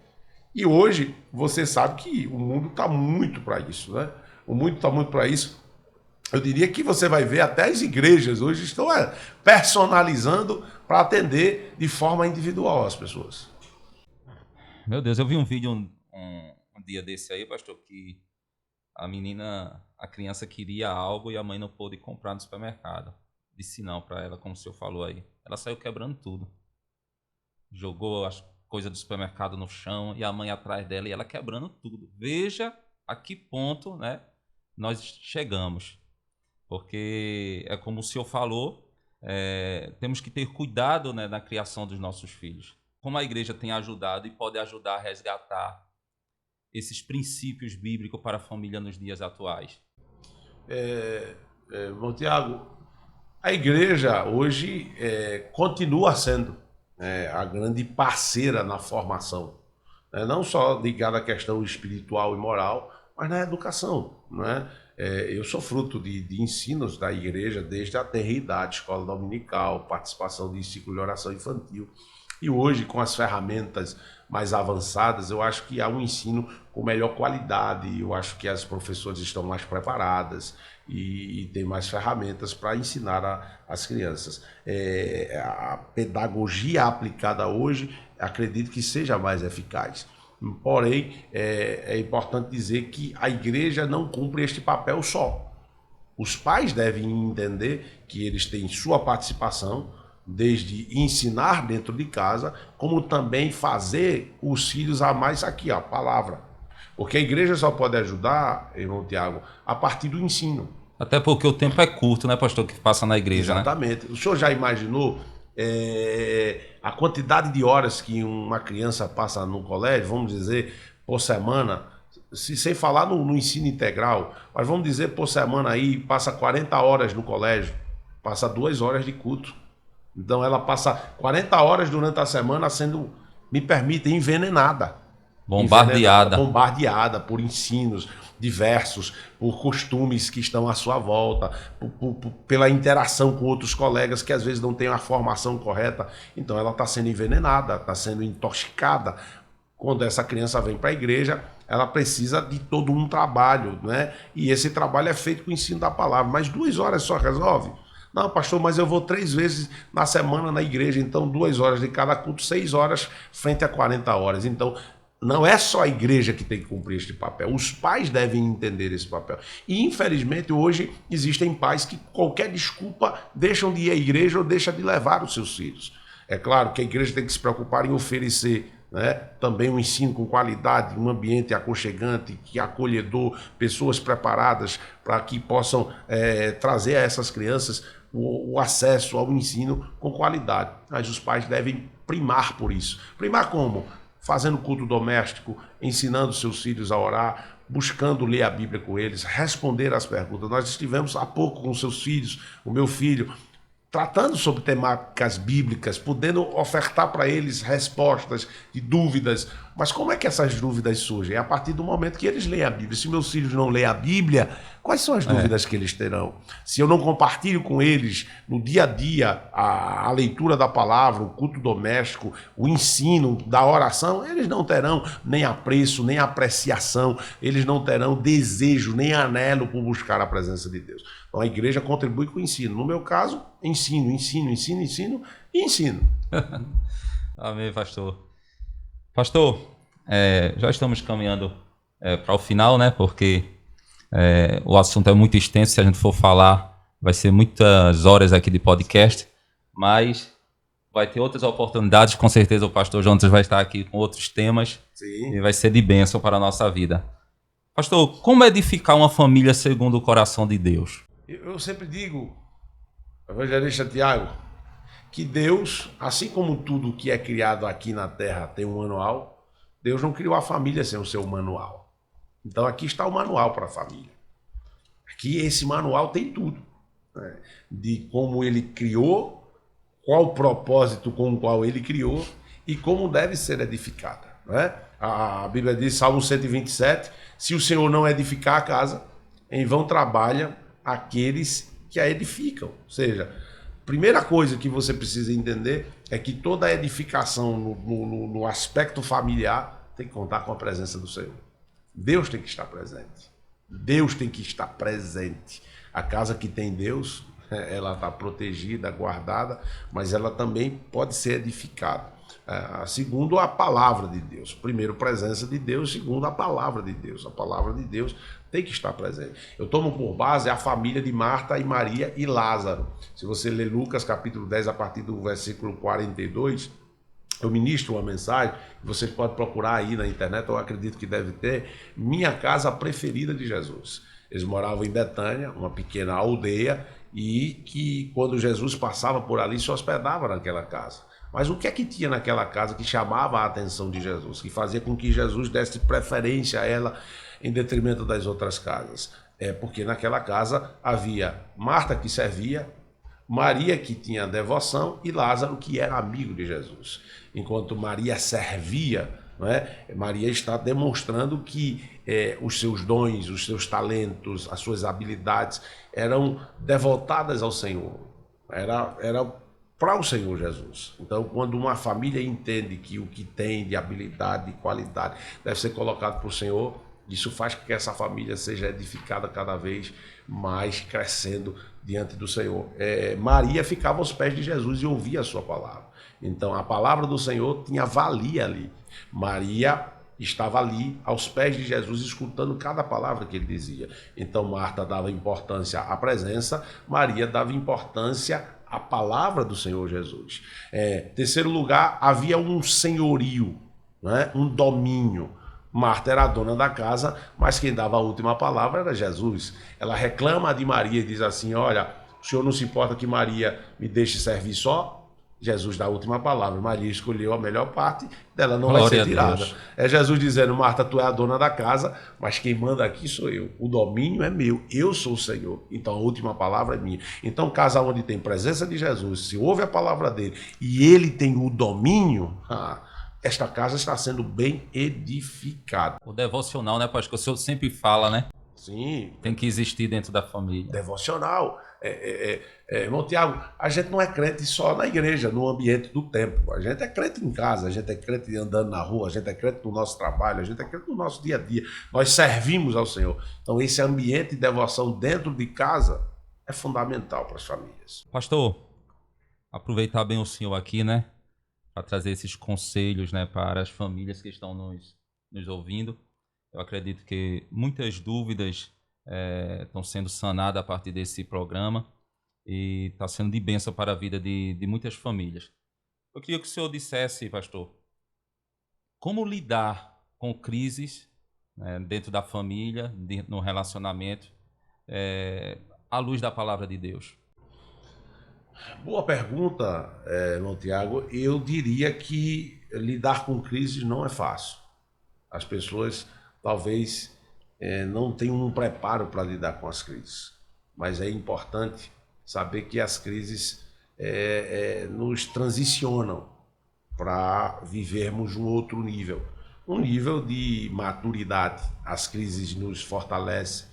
E hoje, você sabe que o mundo está muito para isso, né? O mundo está muito para isso. Eu diria que você vai ver até as igrejas hoje estão personalizando para atender de forma individual as pessoas. Meu Deus, eu vi um vídeo um dia desse aí, pastor, que a criança queria algo e a mãe não pôde comprar no supermercado. Disse não para ela, como o senhor falou aí. Ela saiu quebrando tudo. Jogou as coisa do supermercado no chão e a mãe atrás dela e ela quebrando tudo. Veja a que ponto, né, nós chegamos. Porque é como o senhor falou, temos que ter cuidado, né, na criação dos nossos filhos. Como a igreja tem ajudado e pode ajudar a resgatar esses princípios bíblicos para a família nos dias atuais. Bom, Tiago, a igreja hoje continua sendo a grande parceira na formação, né? Não só ligada à questão espiritual e moral, mas na educação, né? Eu sou fruto de ensinos da igreja desde a tenridade, escola dominical, participação de ciclo de oração infantil. E hoje, com as ferramentas mais avançadas, eu acho que há um ensino com melhor qualidade, eu acho que as professoras estão mais preparadas e têm mais ferramentas para ensinar as crianças. A pedagogia aplicada hoje, acredito que seja mais eficaz. Porém, é importante dizer que a igreja não cumpre este papel só. Os pais devem entender que eles têm sua participação, desde ensinar dentro de casa, como também fazer os filhos a mais aqui, a palavra. Porque a igreja só pode ajudar, irmão Tiago, a partir do ensino. Até porque o tempo é curto, né, pastor, que passa na igreja, Exatamente. né? O senhor já imaginou a quantidade de horas que uma criança passa no colégio, vamos dizer, por semana, sem falar no ensino integral, mas vamos dizer por semana aí, passa 40 horas no colégio, passa 2 horas de culto. Então ela passa 40 horas durante a semana sendo, me permitem, envenenada. Bombardeada por ensinos diversos, por costumes que estão à sua volta, pela interação com outros colegas que às vezes não têm a formação correta. Então ela está sendo envenenada, está sendo intoxicada. Quando essa criança vem para a igreja, ela precisa de todo um trabalho, né? E esse trabalho é feito com o ensino da palavra. Mas 2 horas só resolve? Não, pastor, mas eu vou 3 vezes na semana na igreja, então 2 horas de cada culto, 6 horas frente a 40 horas. Então, não é só a igreja que tem que cumprir este papel, os pais devem entender esse papel. E, infelizmente, hoje existem pais que qualquer desculpa deixam de ir à igreja ou deixam de levar os seus filhos. É claro que a igreja tem que se preocupar em oferecer, né, também um ensino com qualidade, um ambiente aconchegante, que acolhedor, pessoas preparadas para que possam trazer a essas crianças o acesso ao ensino com qualidade. Mas os pais devem primar por isso. Primar como? Fazendo culto doméstico, ensinando seus filhos a orar, buscando ler a Bíblia com eles, responder às perguntas. Nós estivemos há pouco com seus filhos, o meu filho, tratando sobre temáticas bíblicas, podendo ofertar para eles respostas de dúvidas. Mas como é que essas dúvidas surgem? É a partir do momento que eles leem a Bíblia. Se meus filhos não leem a Bíblia, quais são as dúvidas que eles terão? Se eu não compartilho com eles no dia a dia a leitura da palavra, o culto doméstico, o ensino da oração, eles não terão nem apreço, nem apreciação, eles não terão desejo, nem anelo por buscar a presença de Deus. Então a igreja contribui com o ensino. No meu caso, ensino e ensino. Amém, pastor. Pastor, já estamos caminhando para o final, né? Porque o assunto é muito extenso. Se a gente for falar, vai ser muitas horas aqui de podcast. Mas vai ter outras oportunidades. Com certeza o pastor Jonas vai estar aqui com outros temas. Sim. E vai ser de bênção para a nossa vida. Pastor, como edificar uma família segundo o coração de Deus? Eu sempre digo, evangelista Tiago, que Deus, assim como tudo que é criado aqui na Terra tem um manual, Deus não criou a família sem o seu manual. Então aqui está o manual para a família. Aqui esse manual tem tudo, né? De como ele criou, qual o propósito com o qual ele criou e como deve ser edificada, né? A Bíblia diz, Salmo 127, se o Senhor não edificar a casa, em vão trabalham aqueles que a edificam. Ou seja, a primeira coisa que você precisa entender é que toda a edificação no aspecto familiar tem que contar com a presença do Senhor. Deus tem que estar presente. Deus tem que estar presente. A casa que tem Deus, ela está protegida, guardada, mas ela também pode ser edificada. Segundo a palavra de Deus. Primeiro, presença de Deus. Segundo, a palavra de Deus. A palavra de Deus tem que estar presente. Eu tomo por base a família de Marta e Maria e Lázaro. Se você ler Lucas capítulo 10, a partir do versículo 42, eu ministro uma mensagem, você pode procurar aí na internet, eu acredito que deve ter, Minha Casa Preferida de Jesus. Eles moravam em Betânia, uma pequena aldeia, e que quando Jesus passava por ali, se hospedava naquela casa. Mas o que é que tinha naquela casa que chamava a atenção de Jesus, que fazia com que Jesus desse preferência a ela em detrimento das outras casas? Porque naquela casa havia Marta que servia, Maria que tinha devoção e Lázaro que era amigo de Jesus. Enquanto Maria servia, não é? Maria está demonstrando que os seus dons, os seus talentos, as suas habilidades eram devotadas ao Senhor. Era para o Senhor Jesus. Então, quando uma família entende que o que tem de habilidade, de qualidade, deve ser colocado para o Senhor, isso faz com que essa família seja edificada cada vez mais, crescendo diante do Senhor. Maria ficava aos pés de Jesus e ouvia a sua palavra. Então, a palavra do Senhor tinha valia ali. Maria estava ali aos pés de Jesus, escutando cada palavra que ele dizia. Então, Marta dava importância à presença, Maria dava importância à palavra do Senhor Jesus. Terceiro lugar, havia um senhorio, né? Um domínio. Marta era a dona da casa, mas quem dava a última palavra era Jesus. Ela reclama de Maria e diz assim: olha, o senhor não se importa que Maria me deixe servir só? Jesus dá a última palavra. Maria escolheu a melhor parte, dela não vai ser tirada. É Jesus dizendo: Marta, tu é a dona da casa, mas quem manda aqui sou eu. O domínio é meu, eu sou o Senhor. Então a última palavra é minha. Então, casa onde tem presença de Jesus, se ouve a palavra dele e ele tem o domínio, esta casa está sendo bem edificada. O devocional, né, pastor? O senhor sempre fala, né? Sim. Tem que existir dentro da família. Devocional. Irmão Tiago, a gente não é crente só na igreja, no ambiente do templo. A gente é crente em casa, a gente é crente andando na rua, a gente é crente no nosso trabalho, a gente é crente no nosso dia a dia. Nós servimos ao Senhor. Então, esse ambiente de devoção dentro de casa é fundamental para as famílias. Pastor, aproveitar bem o senhor aqui, né? Para trazer esses conselhos, né, para as famílias que estão nos ouvindo. Eu acredito que muitas dúvidas estão sendo sanadas a partir desse programa e está sendo de bênção para a vida de muitas famílias. Eu queria que o senhor dissesse, pastor, como lidar com crises, né, dentro da família, no relacionamento, à luz da palavra de Deus. Boa pergunta, irmão Tiago. Eu diria que lidar com crises não é fácil. As pessoas talvez não tenham um preparo para lidar com as crises, mas é importante saber que as crises nos transicionam para vivermos um outro nível, um nível de maturidade. As crises nos fortalecem,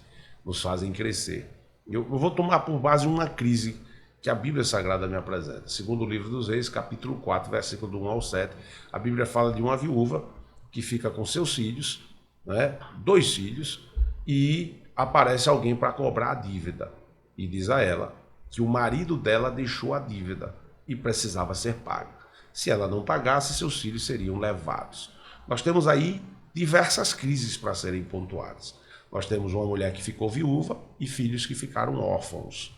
nos fazem crescer. Eu vou tomar por base uma crise que a Bíblia Sagrada me apresenta. Segundo o livro dos Reis, capítulo 4, versículo do 1 ao 7, a Bíblia fala de uma viúva que fica com seus filhos, né, 2 filhos, e aparece alguém para cobrar a dívida. E diz a ela que o marido dela deixou a dívida e precisava ser paga. Se ela não pagasse, seus filhos seriam levados. Nós temos aí diversas crises para serem pontuadas. Nós temos uma mulher que ficou viúva e filhos que ficaram órfãos.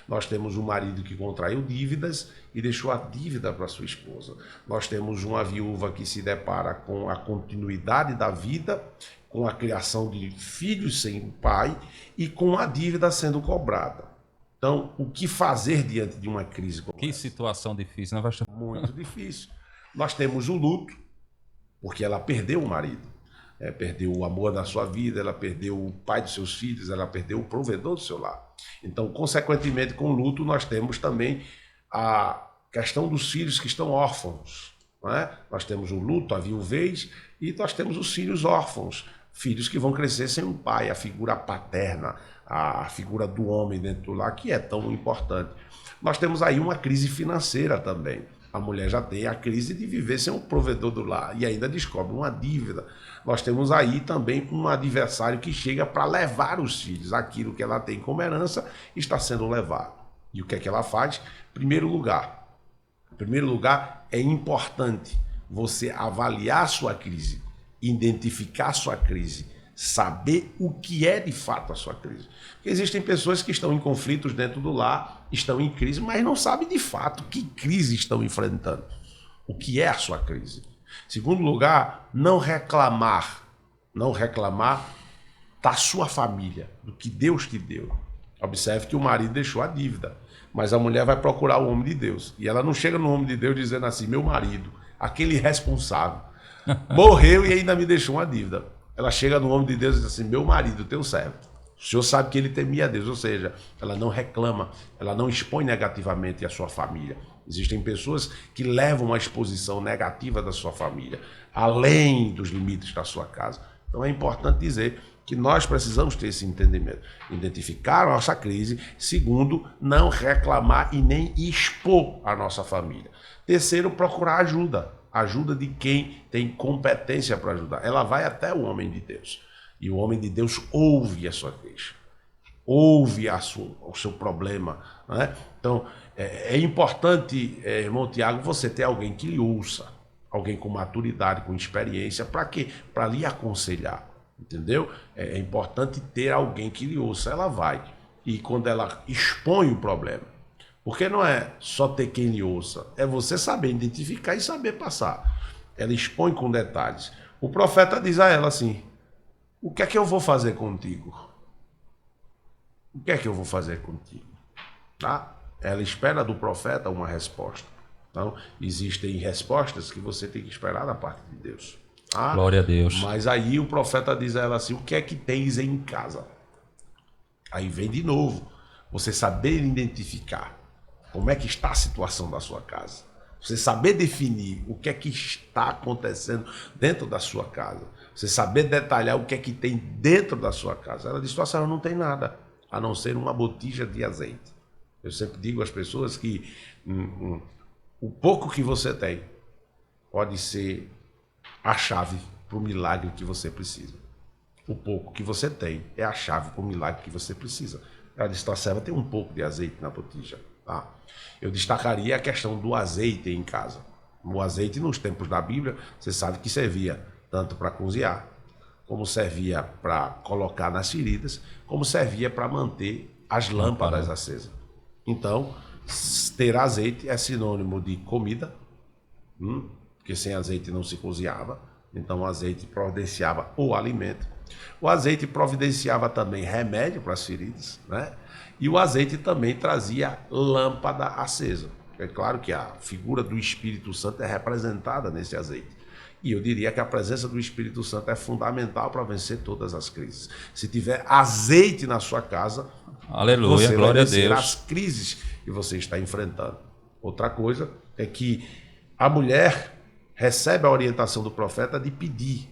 Nós temos um marido que contraiu dívidas e deixou a dívida para sua esposa. Nós temos uma viúva que se depara com a continuidade da vida, com a criação de filhos sem pai e com a dívida sendo cobrada. Então, o que fazer diante de uma crise como essa? Que situação difícil, né, pastor? Muito difícil. Nós temos o luto, porque ela perdeu o marido. Perdeu o amor da sua vida, ela perdeu o pai dos seus filhos, ela perdeu o provedor do seu lar. Então, consequentemente, com o luto, nós temos também a questão dos filhos que estão órfãos. Não é? Nós temos o luto, a viuvez, e nós temos os filhos órfãos, filhos que vão crescer sem um pai, a figura paterna, a figura do homem dentro do lar, que é tão importante. Nós temos aí uma crise financeira também. A mulher já tem a crise de viver sem um provedor do lar e ainda descobre uma dívida. Nós temos aí também um adversário que chega para levar os filhos. Aquilo que ela tem como herança está sendo levado. E o que é que ela faz? Em primeiro lugar, é importante você avaliar sua crise, identificar sua crise, saber o que é de fato a sua crise. Porque existem pessoas que estão em conflitos dentro do lar, estão em crise, mas não sabem de fato que crise estão enfrentando. O que é a sua crise? Segundo lugar, não reclamar da sua família, do que Deus te deu. Observe que o marido deixou a dívida, mas a mulher vai procurar o homem de Deus. E ela não chega no homem de Deus dizendo assim: meu marido, aquele responsável, morreu e ainda me deixou uma dívida. Ela chega no homem de Deus e diz assim: meu marido, teu servo, o senhor sabe que ele temia a Deus. Ou seja, ela não reclama, ela não expõe negativamente a sua família. Existem pessoas que levam uma exposição negativa da sua família, além dos limites da sua casa. Então é importante dizer que nós precisamos ter esse entendimento. Identificar a nossa crise. Segundo, não reclamar e nem expor a nossa família. Terceiro, procurar ajuda. Ajuda de quem tem competência para ajudar. Ela vai até o homem de Deus. E o homem de Deus ouve a sua queixa. Ouve o seu problema. Né? Então, é importante, irmão Tiago, você ter alguém que lhe ouça. Alguém com maturidade, com experiência. Para quê? Para lhe aconselhar. Entendeu? É importante ter alguém que lhe ouça. Ela vai. E quando ela expõe o problema. Porque não é só ter quem lhe ouça. É você saber identificar e saber passar. Ela expõe com detalhes. O profeta diz a ela assim: o que é que eu vou fazer contigo? O que é que eu vou fazer contigo? Tá? Ela espera do profeta uma resposta. Então, existem respostas que você tem que esperar da parte de Deus. Tá? Glória a Deus. Mas aí o profeta diz a ela assim: o que é que tens em casa? Aí vem de novo, você saber identificar como é que está a situação da sua casa. Você saber definir o que é que está acontecendo dentro da sua casa. Você saber detalhar o que é que tem dentro da sua casa. Ela disse: a senhora não tem nada, a não ser uma botija de azeite. Eu sempre digo às pessoas que o pouco que você tem pode ser a chave para o milagre que você precisa. O pouco que você tem é a chave para o milagre que você precisa. Ela disse: a serva tem um pouco de azeite na botija. Tá? Eu destacaria a questão do azeite em casa. O azeite, nos tempos da Bíblia, você sabe que servia tanto para cozinhar, como servia para colocar nas feridas, como servia para manter as lâmpadas acesas. Então, ter azeite é sinônimo de comida, porque sem azeite não se cozinhava. Então, o azeite providenciava o alimento. O azeite providenciava também remédio para as feridas, né? E o azeite também trazia lâmpada acesa. É claro que a figura do Espírito Santo é representada nesse azeite. E eu diria que a presença do Espírito Santo é fundamental para vencer todas as crises. Se tiver azeite na sua casa, aleluia, você glória vai vencer a Deus. as crises que você está enfrentando. Outra coisa é que a mulher recebe a orientação do profeta de pedir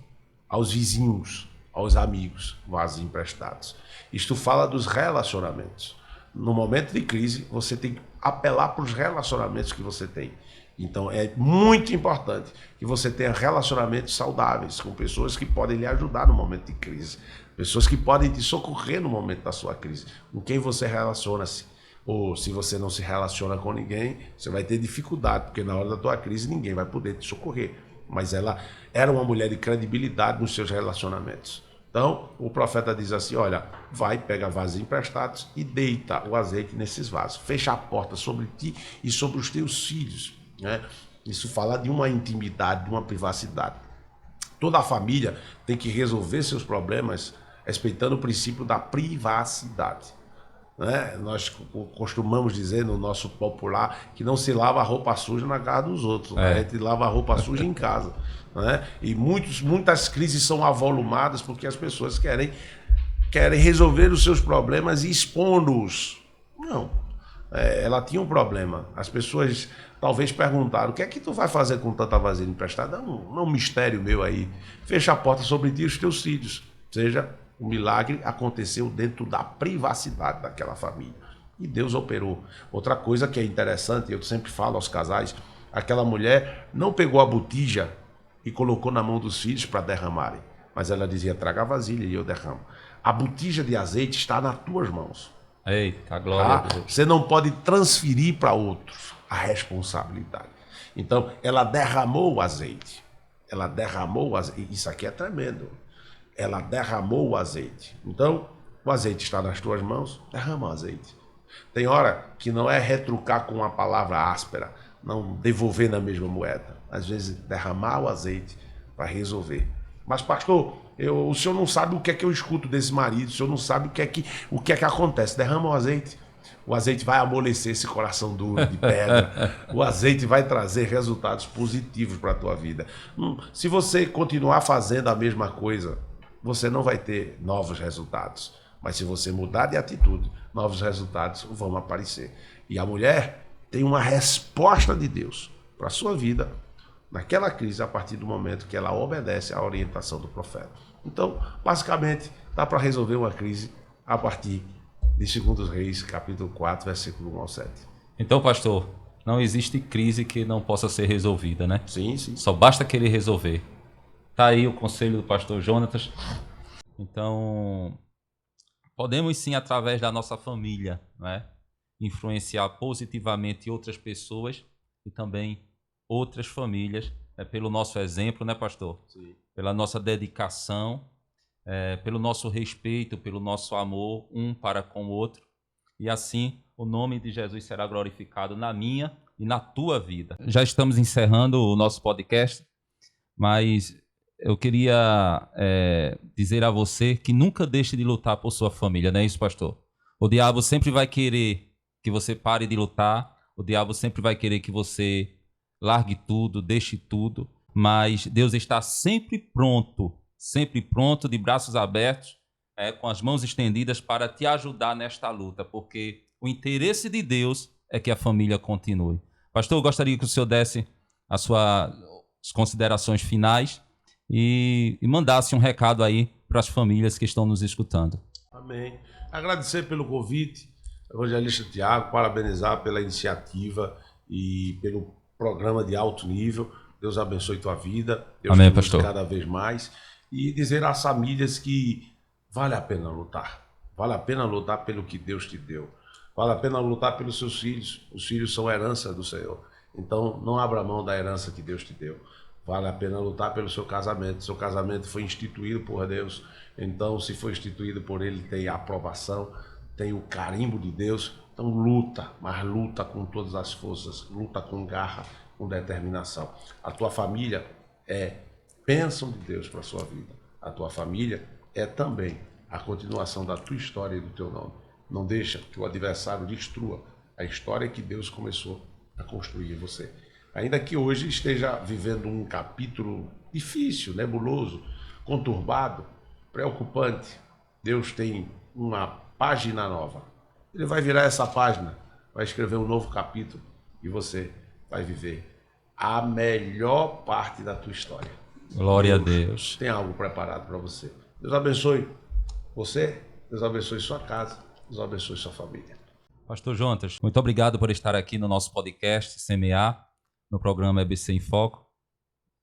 aos vizinhos, aos amigos, vasos emprestados. Isto fala dos relacionamentos. No momento de crise, você tem que apelar para os relacionamentos que você tem. Então, é muito importante que você tenha relacionamentos saudáveis com pessoas que podem lhe ajudar no momento de crise. Pessoas que podem te socorrer no momento da sua crise. Com quem você relaciona-se. Ou se você não se relaciona com ninguém, você vai ter dificuldade, porque na hora da tua crise ninguém vai poder te socorrer. Mas ela era uma mulher de credibilidade nos seus relacionamentos. Então, o profeta diz assim: olha, vai, pega vasos emprestados e deita o azeite nesses vasos. Fecha a porta sobre ti e sobre os teus filhos. Né? Isso fala de uma intimidade, de uma privacidade. Toda a família tem que resolver seus problemas respeitando o princípio da privacidade. Né? Nós costumamos dizer no nosso popular que não se lava a roupa suja na casa dos outros. A gente lava a roupa suja em casa. Né? E muitas crises são avolumadas porque as pessoas querem resolver os seus problemas e expondo-os. Não. Ela tinha um problema. As pessoas talvez perguntaram: o que é que tu vai fazer com tanta vasilha emprestada? Não é um mistério meu aí. Fecha a porta sobre ti e os teus filhos. Ou seja, o milagre aconteceu dentro da privacidade daquela família. E Deus operou. Outra coisa que é interessante, eu sempre falo aos casais: aquela mulher não pegou a botija e colocou na mão dos filhos para derramarem. Mas ela dizia: traga a vasilha e eu derramo. A botija de azeite está nas tuas mãos. Eita, glória a Deus. Você não pode transferir para outros a responsabilidade. Então, ela derramou o azeite. Ela derramou o azeite. Isso aqui é tremendo. Ela derramou o azeite. Então, o azeite está nas tuas mãos, derrama o azeite. Tem hora que não é retrucar com uma palavra áspera, não devolver na mesma moeda. Às vezes, derramar o azeite para resolver. Mas, pastor, o senhor não sabe o que é que eu escuto desse marido, o senhor não sabe o que é que acontece. Derrama o azeite. O azeite vai amolecer esse coração duro de pedra. O azeite vai trazer resultados positivos para a tua vida. Se você continuar fazendo a mesma coisa, você não vai ter novos resultados. Mas se você mudar de atitude, novos resultados vão aparecer. E a mulher tem uma resposta de Deus para a sua vida naquela crise, a partir do momento que ela obedece à orientação do profeta. Então, basicamente, dá para resolver uma crise a partir de 2 Reis, capítulo 4, versículo 1 ao 7. Então, pastor, não existe crise que não possa ser resolvida, né? Sim, sim. Só basta querer resolver. Tá aí o conselho do pastor Jonatas. Então, podemos sim, através da nossa família, né, influenciar positivamente outras pessoas e também outras famílias, pelo nosso exemplo, né, pastor? Sim. Pela nossa dedicação, pelo nosso respeito, pelo nosso amor um para com o outro. E assim o nome de Jesus será glorificado na minha e na tua vida. Já estamos encerrando o nosso podcast, mas eu queria dizer a você que nunca deixe de lutar por sua família, não é isso, pastor? O diabo sempre vai querer que você pare de lutar, o diabo sempre vai querer que você largue tudo, deixe tudo, mas Deus está sempre pronto, de braços abertos, com as mãos estendidas para te ajudar nesta luta, porque o interesse de Deus é que a família continue. Pastor, eu gostaria que o senhor desse as suas considerações finais e mandasse um recado aí para as famílias que estão nos escutando. Amém. Agradecer pelo convite, evangelista Tiago, parabenizar pela iniciativa e pelo programa de alto nível. Deus abençoe tua vida. Deus Amém, te use pastor. cada vez mais. E dizer às famílias que vale a pena lutar. Vale a pena lutar pelo que Deus te deu. Vale a pena lutar pelos seus filhos. Os filhos são herança do Senhor. Então, não abra mão da herança que Deus te deu. Vale a pena lutar pelo seu casamento. Seu casamento foi instituído por Deus. Então, se foi instituído por Ele, tem a aprovação, tem o carimbo de Deus. Então, luta, mas luta com todas as forças. Luta com garra, com determinação. A tua família é bênção de Deus para a sua vida. A tua família é também a continuação da tua história e do teu nome. Não deixa que o adversário destrua a história que Deus começou a construir em você. Ainda que hoje esteja vivendo um capítulo difícil, nebuloso, conturbado, preocupante, Deus tem uma página nova. Ele vai virar essa página, vai escrever um novo capítulo e você vai viver a melhor parte da tua história. Glória a Deus. Tem algo preparado para você. Deus abençoe você, Deus abençoe sua casa, Deus abençoe sua família. Pastor Jonatas, muito obrigado por estar aqui no nosso podcast Semear, no programa EBC em Foco.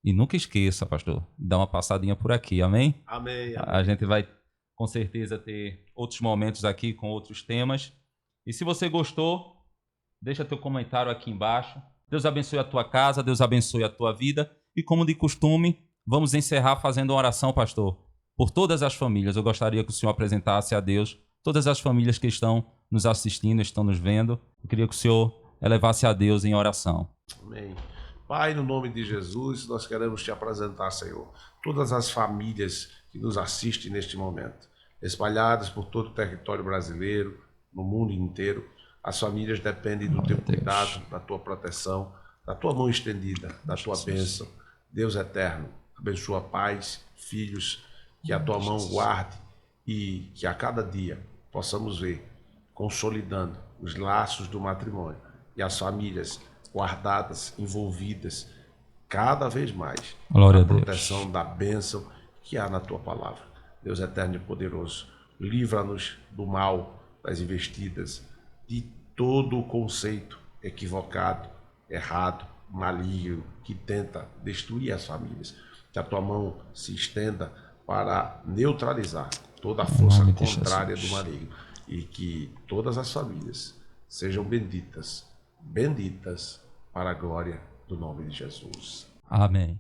E nunca esqueça, pastor, dá uma passadinha por aqui, amém? Amém. A gente vai, com certeza, ter outros momentos aqui com outros temas. E se você gostou, deixa teu comentário aqui embaixo. Deus abençoe a tua casa, Deus abençoe a tua vida. E como de costume, vamos encerrar fazendo uma oração, pastor, por todas as famílias. Eu gostaria que o senhor apresentasse a Deus todas as famílias que estão nos assistindo, estão nos vendo. Eu queria que o senhor elevasse a Deus em oração. Amém. Pai, no nome de Jesus, nós queremos te apresentar, Senhor, todas as famílias que nos assistem neste momento, espalhadas por todo o território brasileiro, no mundo inteiro. As famílias dependem do teu cuidado, da tua proteção, da tua mão estendida, da tua bênção. Deus eterno, abençoa pais, filhos, que a tua mão guarde e que a cada dia possamos ver consolidando os laços do matrimônio e as famílias guardadas, envolvidas cada vez mais na proteção da bênção que há na tua palavra. Deus eterno e poderoso, livra-nos do mal, das investidas, de todo o conceito equivocado, errado, maligno, que tenta destruir as famílias. Que a tua mão se estenda para neutralizar toda a força contrária do maligno e que todas as famílias sejam benditas para a glória do nome de Jesus. Amém.